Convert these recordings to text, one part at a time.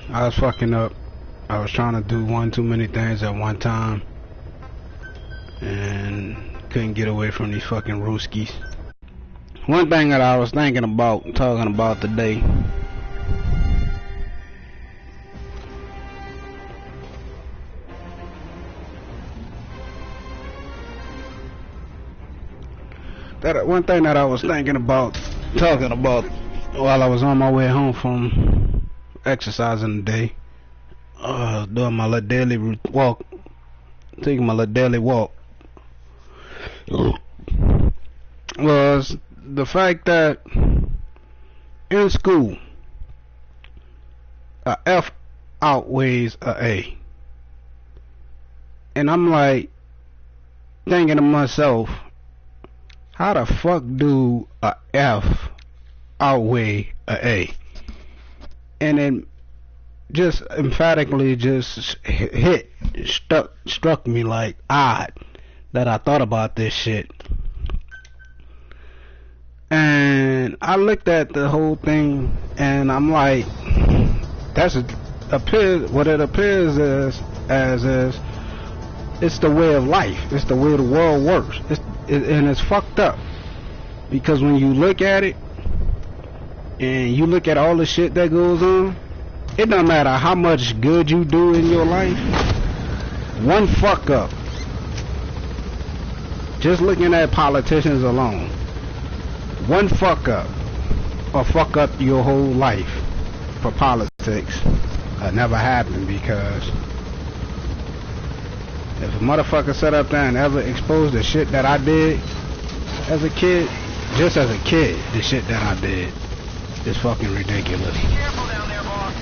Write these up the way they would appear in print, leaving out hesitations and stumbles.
I was fucking up. I was trying to do one too many things at one time. And couldn't get away from these fucking rooskies. One thing that I was thinking about, talking about today. One thing that I was thinking about, talking about while I was on my way home from exercising today, doing my little daily walk, taking my little daily walk, was the fact that in school, a F outweighs a A. And I'm like, thinking to myself, how the fuck do a F outweigh a A? And it just emphatically just struck me like odd that I thought about this shit. And I looked at the whole thing and I'm like, what it appears as is, it's the way of life. It's the way the world works. And it's fucked up, because when you look at it and you look at all the shit that goes on, it don't matter how much good you do in your life, one fuck up, just looking at politicians alone, one fuck up or fuck up your whole life for politics never happened. Because if a motherfucker sat up there and ever exposed the shit that I did as a kid, just as a kid, the shit that I did is fucking ridiculous. Be careful down there, boss.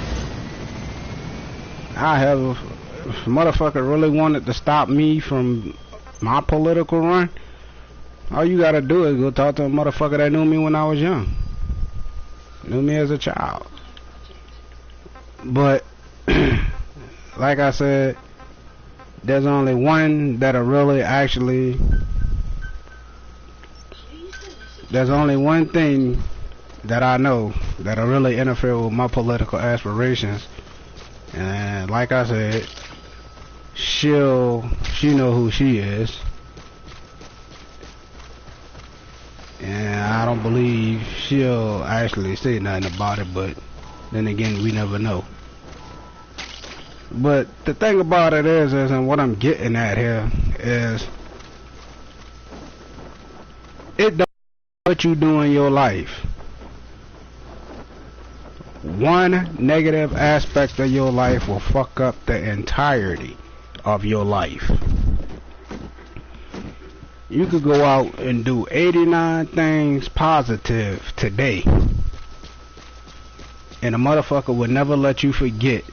If a motherfucker really wanted to stop me from my political run, all you gotta do is go talk to a motherfucker that knew me when I was young. Knew me as a child. But, like I said, there's only one that'll really actually, there's only one thing that I know that'll really interfere with my political aspirations. And like I said, she know who she is. And I don't believe she'll actually say nothing about it, but then again, we never know. But the thing about it is, and what I'm getting at here is, it don't matter what you do in your life. One negative aspect of your life will fuck up the entirety of your life. You could go out and do 89 things positive today, and a motherfucker would never let you forget.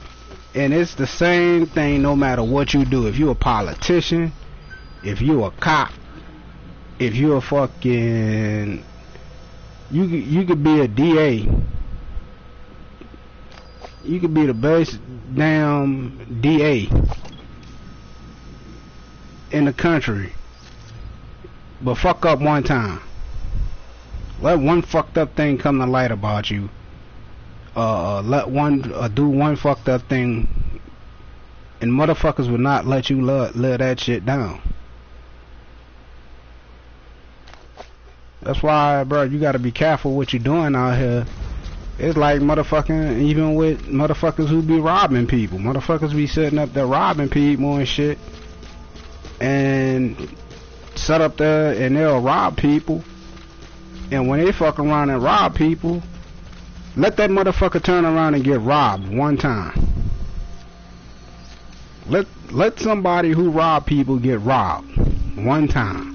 And it's the same thing no matter what you do. If you're a politician, if you're a cop, if you're a fucking, you could be a DA. You could be the best damn DA in the country, but fuck up one time. Let one fucked up thing come to light about you. Do one fucked up thing, and motherfuckers will not let you live that shit down. That's why, bro, you gotta be careful what you're doing out here. It's like motherfucking, even with motherfuckers who be robbing people. Motherfuckers be sitting up there robbing people and shit, and set up there and they'll rob people. And when they fuck around and rob people, let that motherfucker turn around and get robbed one time. Let somebody who rob people get robbed one time.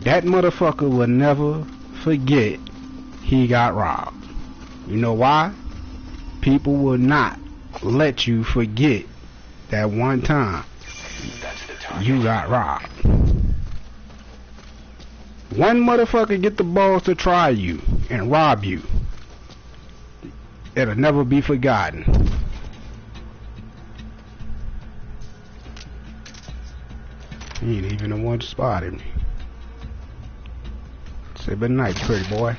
That motherfucker will never forget he got robbed. You know why? People will not let you forget that one time you got robbed. One motherfucker get the balls to try you and rob you, it'll never be forgotten. He ain't even the one that spotted me. Say good night, pretty boy.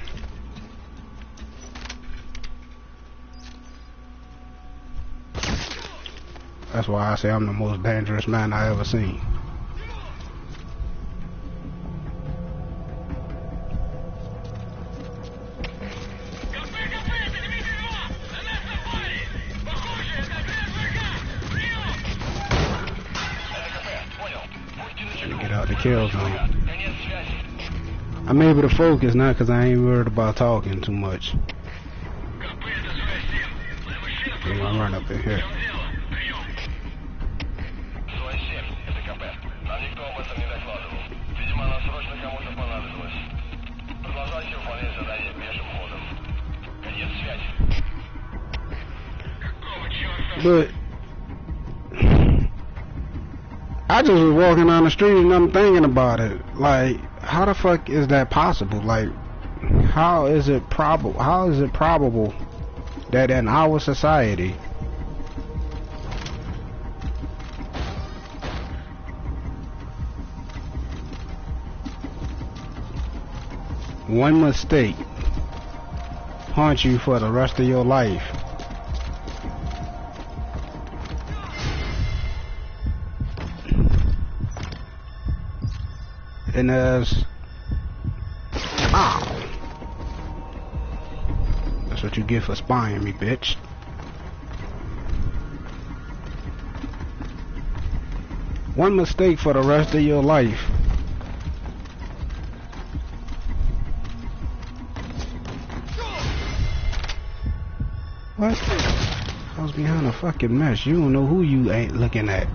That's why I say I'm the most dangerous man I ever seen. Get out the kill zone. I'm able to focus now because I ain't worried about talking too much. I'm gonna run up in here. But I just was walking down the street and I'm thinking about it. Like, how the fuck is that possible? Like, how is it probable? How is it probable that in our society, one mistake haunts you for the rest of your life? And there's, ow, that's what you get for spying me, bitch. One mistake for the rest of your life. What? I was behind a fucking mess. You don't know who you ain't looking at.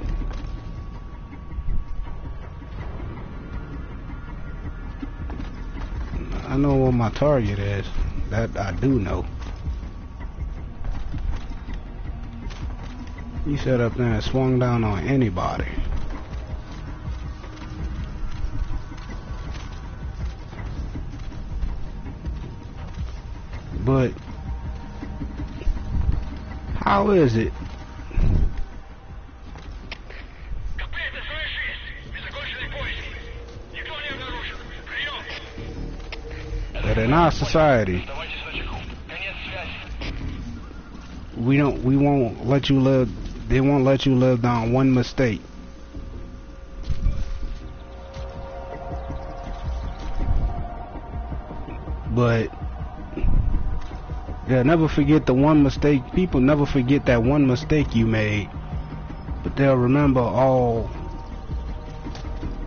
I know what my target is. That I do know. He sat up there and swung down on anybody. But how is it that in our society we won't let you live, they won't let you live down one mistake? But they'll never forget the one mistake. People never forget that one mistake you made, but they'll remember all,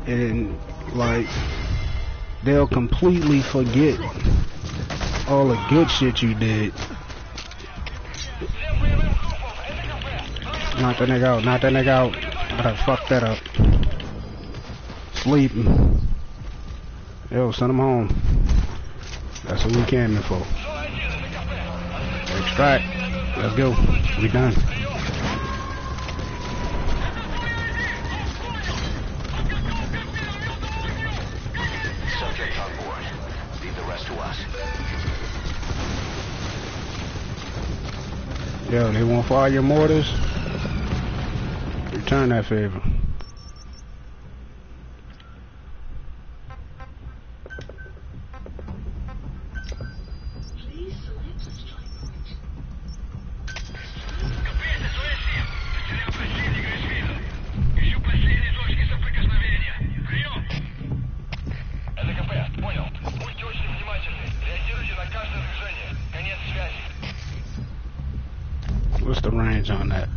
and like they'll completely forget all the good shit you did. Knock that nigga out, knock that nigga out. I done fucked that up. Sleeping. Yo, send him home. That's what we came in for. Extract. Let's go. We done. Subject on board. Leave the rest to us. Yo, they won't fire your mortars? Return that favor. What's the range on that?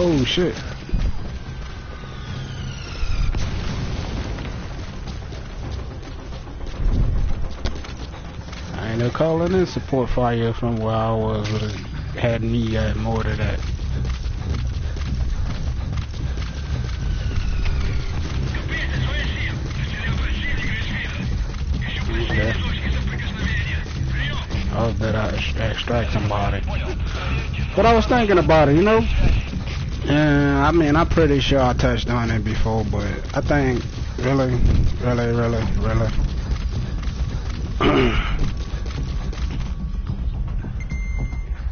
Oh shit. I ain't no calling in support fire from where I was, would have had me at more than that. extract somebody. But I was thinking about it, you know? And I mean, I'm pretty sure I touched on it before, but I think, really.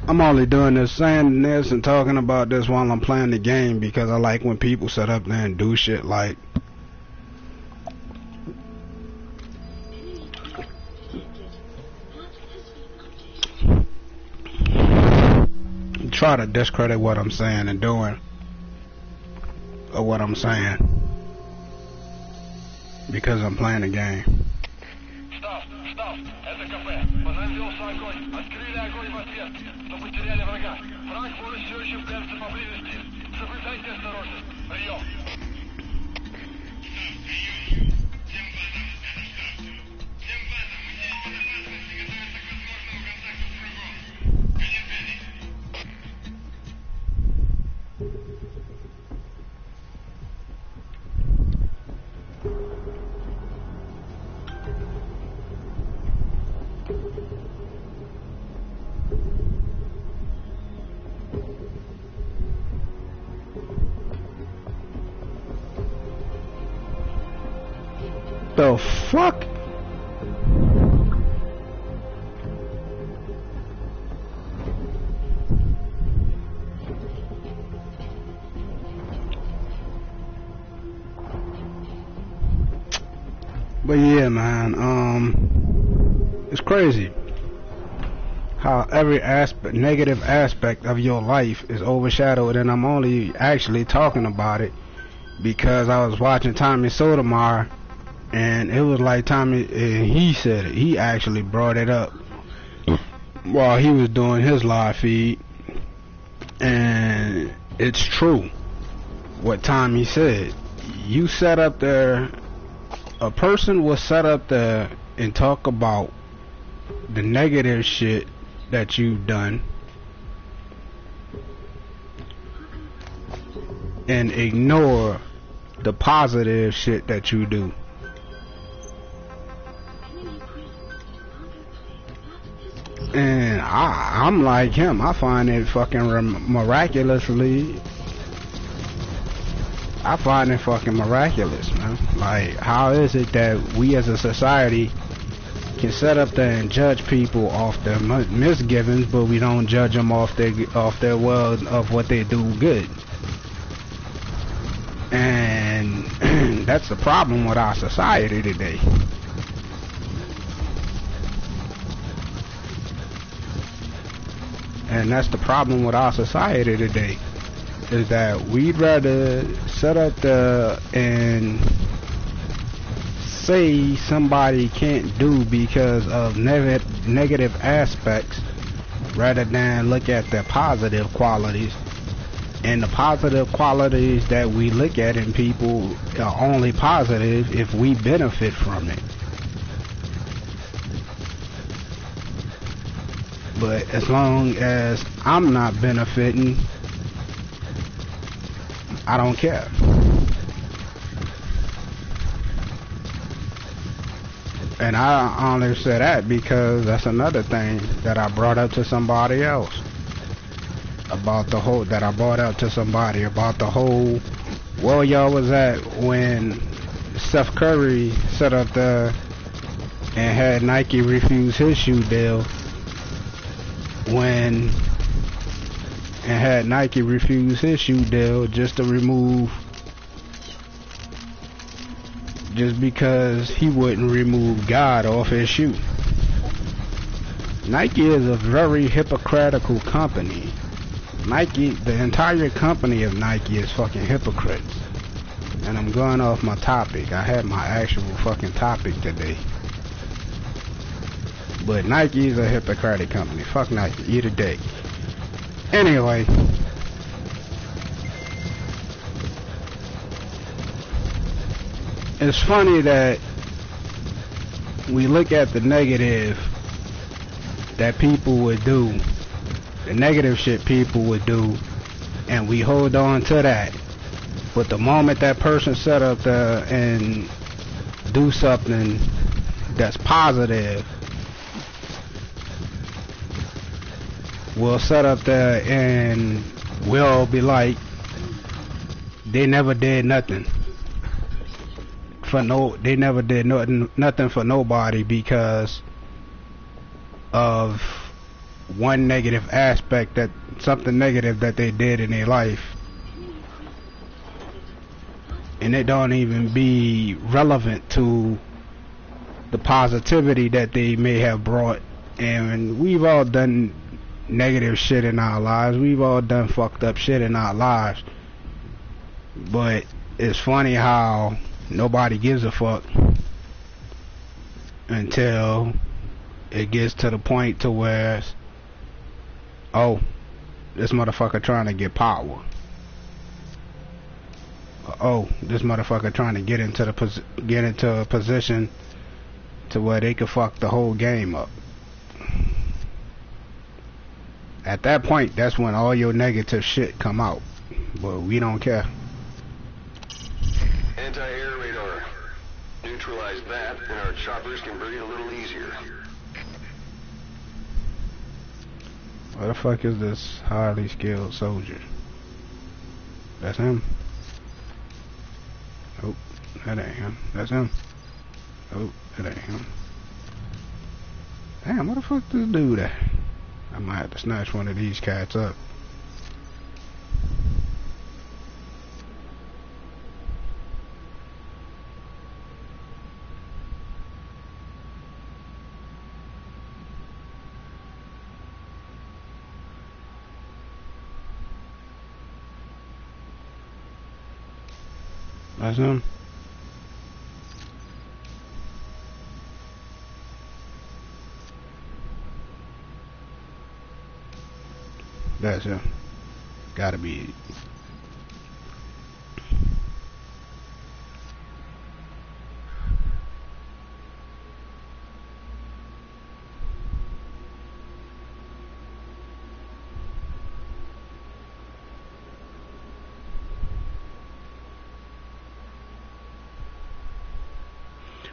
I'm only doing this, saying this and talking about this while I'm playing the game because I like when people sit up there and do shit like try to discredit what I'm saying and doing or what I'm saying because I'm playing the game. Став, это кафе. Позаимствовался огонь. Открыли огонь в ответ. Но потеряли врага. Враг может все еще прятаться поблизости. Соблюдайте осторожность. Прием. The fuck? But yeah, man, it's crazy how every negative aspect of your life is overshadowed, and I'm only actually talking about it because I was watching Tommy Sotomayor. And it was like Tommy, he said it. He actually brought it up while he was doing his live feed. And it's true what Tommy said. You set up there, a person will set up there and talk about the negative shit that you've done and ignore the positive shit that you do. And I'm like him. I find it fucking miraculously. I find it fucking miraculous, man. Like, how is it that we as a society can sit up there and judge people off their misgivings, but we don't judge them off their world of what they do good? And that's the problem with our society today. And that's the problem with our society today, is that we'd rather sit up there and say somebody can't do because of negative aspects rather than look at their positive qualities. And the positive qualities that we look at in people are only positive if we benefit from it. But as long as I'm not benefiting, I don't care. And I only say that because that's another thing that I brought up to somebody else. About the whole, that I brought up to somebody about the whole, where y'all was at when Steph Curry set up there and had Nike refuse his shoe deal. And had Nike refuse his shoe deal just because he wouldn't remove God off his shoe. Nike is a very hypocritical company. Nike, the entire company of Nike is fucking hypocrites. And I'm going off my topic. I had my actual fucking topic today. But Nike is a hypocritic company. Fuck Nike. Eat a dick. Anyway. It's funny that we look at the negative that people would do, the negative shit people would do, and we hold on to that. But the moment that person set up there and do something that's positive, will sit up there and will be like, they never did nothing for they never did nothing for nobody because of one negative aspect, that something negative that they did in their life, and it don't even be relevant to the positivity that they may have brought. And we've all done negative shit in our lives, we've all done fucked up shit in our lives, but it's funny how nobody gives a fuck until it gets to the point to where, oh, this motherfucker trying to get power. Oh, this motherfucker trying to get into a position to where they could fuck the whole game up. At that point, that's when all your negative shit come out. But we don't care. Anti-air radar. Neutralize that, and our choppers can breathe a little easier. Where the fuck is this highly skilled soldier? That's him. Nope, that ain't him. That's him. Nope, that ain't him. Damn, what the fuck this dude at? I might have to snatch one of these cats up. That's him. That's him. Gotta be.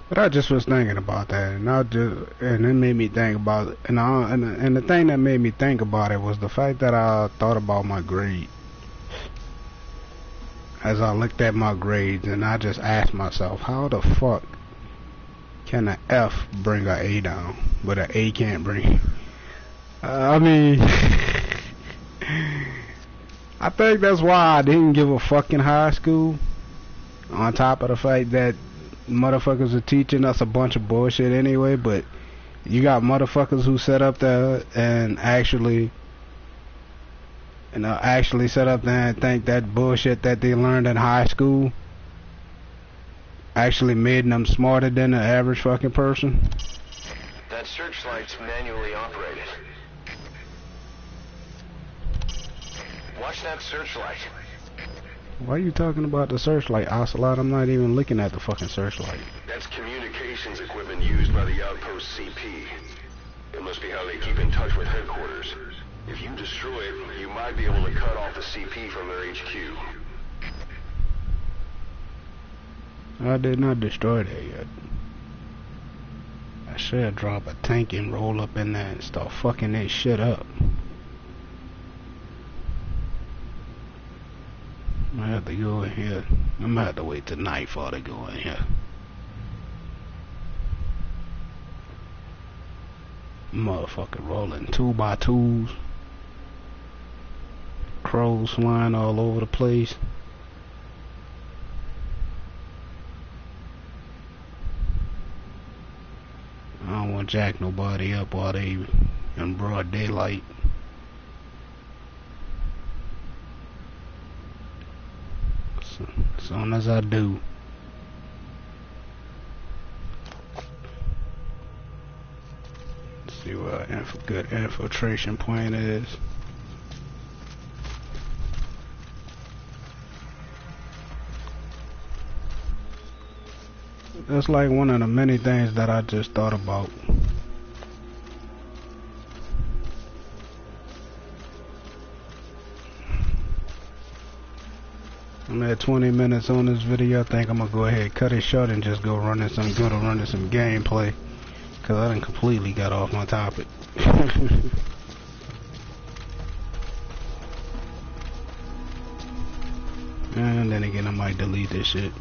But I just was thinking about that, and it made me think about it, and the thing that made me think about it was the fact that I thought about my grade. As I looked at my grades, and I just asked myself, how the fuck can an F bring an A down, but an A can't bring? I mean, I think that's why I didn't give a fuck in high school. On top of the fact that motherfuckers are teaching us a bunch of bullshit anyway, but you got motherfuckers who set up there and actually set up there and think that bullshit that they learned in high school actually made them smarter than the average fucking person. That searchlight's manually operated. Watch that searchlight. Why are you talking about the searchlight, Ocelot? I'm not even looking at the fucking searchlight. That's communications equipment used by the outpost CP. It must be how they keep in touch with headquarters. If you destroy it, you might be able to cut off the CP from their HQ. I did not destroy that yet. I should drop a tank and roll up in there and start fucking that shit up. I'm gonna have to go in here. I'm gonna have to wait till nightfall to go in here. Motherfucker rolling 2x2s. Crows flying all over the place. I don't want to jack nobody up while they in broad daylight. As soon as I do, let's see where a good infiltration point is. That's like one of the many things that I just thought about. I'm at 20 minutes on this video. I think I'm gonna go ahead, cut it short, and just go running some gameplay, cause I done completely got off my topic. And then again, I might delete this shit.